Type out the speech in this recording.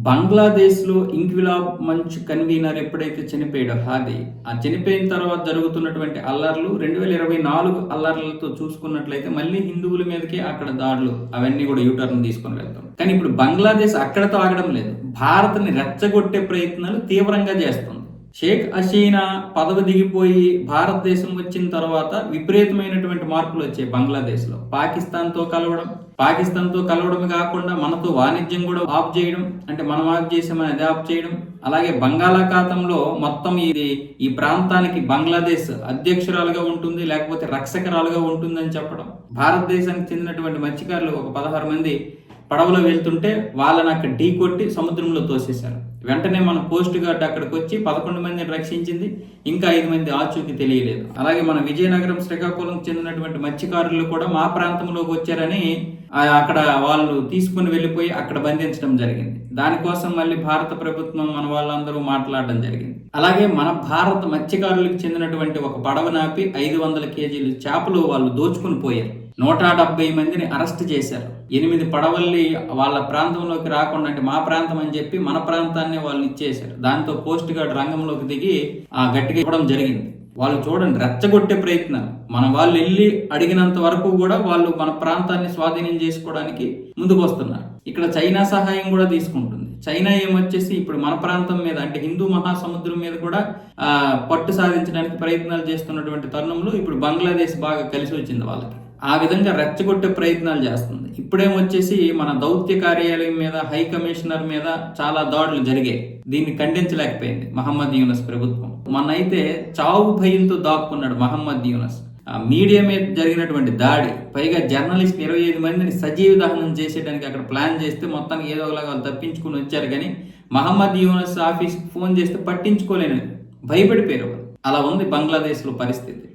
బంగ్లాదేశ్‌లో ఇంక్విలాబ్ మంచ్ కన్వీనర్ ఎప్పుడైతే చనిపోయాడో హాదీ, ఆ చనిపోయిన తర్వాత జరుగుతున్నటువంటి అల్లర్లు 2024 అల్లర్లతో చూసుకున్నట్లయితే మళ్ళీ హిందువుల మీదకే అక్కడ దాడులు అవన్నీ కూడా యూటర్న్ తీసుకొని వెళ్తాం. కానీ ఇప్పుడు బంగ్లాదేశ్ అక్కడతో ఆగడం లేదు. భారత్‌ని రెచ్చగొట్టే ప్రయత్నాలు తీవ్రంగా చేస్తుంది. షేక్ హసీనా పదవి దిగిపోయి భారతదేశం వచ్చిన తర్వాత విపరీతమైనటువంటి మార్పులు వచ్చాయి బంగ్లాదేశ్లో. పాకిస్తాన్తో కలవడమే కాకుండా మనతో వాణిజ్యం కూడా ఆఫ్ చేయడం, అంటే మనం ఆఫ్ చేసామని అది ఆఫ్ చేయడం. అలాగే బంగాళాఖాతంలో మొత్తం ఈ ప్రాంతానికి బంగ్లాదేశ్ అధ్యక్షురాలుగా ఉంటుంది, లేకపోతే రక్షకరాలుగా ఉంటుందని చెప్పడం. భారతదేశానికి చెందినటువంటి మత్స్యకారులు ఒక 16 మంది పడవలో వెళ్తుంటే వాళ్ళని అక్కడ ఢీ కొట్టి సముద్రంలో తోసేశారు. వెంటనే మన కోస్ట్ గార్డ్ అక్కడికి వచ్చి 11 మందిని రక్షించింది. ఇంకా 5 మంది ఆచూకీ తెలియలేదు. అలాగే మన విజయనగరం, శ్రీకాకుళం చెందినటువంటి మత్స్యకారులు కూడా మా ప్రాంతంలోకి వచ్చారని అక్కడ వాళ్ళు తీసుకుని వెళ్ళిపోయి అక్కడ బంధించడం జరిగింది. దానికోసం మళ్ళీ భారత ప్రభుత్వం మన వాళ్ళందరూ మాట్లాడడం జరిగింది. అలాగే మన భారత మత్స్యకారులకు చెందినటువంటి ఒక పడవ నాపి 500 కేజీలు చేపలు వాళ్ళు దోచుకుని పోయారు. 170 మందిని అరెస్ట్ చేశారు. 8 పడవల్ని వాళ్ళ ప్రాంతంలోకి రాకుండా, అంటే మా ప్రాంతం అని చెప్పి మన ప్రాంతాన్ని వాళ్ళు ఇచ్చేశారు. దాంతో పోస్ట్ గార్డ్ రంగంలోకి దిగి గట్టిగా ఇవ్వడం జరిగింది. వాళ్ళు చూడండి, రెచ్చగొట్టే ప్రయత్నం. మన వాళ్ళు వెళ్ళి అడిగినంత వరకు కూడా వాళ్ళు మన ప్రాంతాన్ని స్వాధీనం చేసుకోవడానికి ముందుకు వస్తున్నారు. ఇక్కడ చైనా సహాయం కూడా తీసుకుంటుంది. చైనా ఏమొచ్చేసి ఇప్పుడు మన ప్రాంతం మీద, అంటే హిందూ మహాసముద్రం మీద కూడా పట్టు సాధించడానికి ప్రయత్నాలు చేస్తున్నటువంటి తరుణంలో ఇప్పుడు బంగ్లాదేశ్ బాగా కలిసి వచ్చింది వాళ్ళకి. ఆ విధంగా రెచ్చగొట్టే ప్రయత్నాలు చేస్తుంది. ఇప్పుడేమొచ్చేసి మన దౌత్య కార్యాలయం మీద, హై కమిషనర్ మీద చాలా దాడులు జరిగాయి. దీన్ని ఖండించలేకపోయింది మహమ్మద్ యూనస్ ప్రభుత్వం. మొన్నైతే చావు భయంతో దాక్కున్నాడు మహమ్మద్ యూనస్. మీడియా మీద జరిగినటువంటి దాడి, పైగా జర్నలిస్ట్ 25 మందిని సజీవ దహనం చేసేయడానికి అక్కడ ప్లాన్ చేస్తే మొత్తానికి ఏదో ఒకలాగా వాళ్ళు తప్పించుకుని వచ్చారు. కానీ మహమ్మద్ యూనస్ ఆఫీస్కి ఫోన్ చేస్తే పట్టించుకోలేని భయపడిపోయారు. అలా ఉంది బంగ్లాదేశ్లో పరిస్థితి.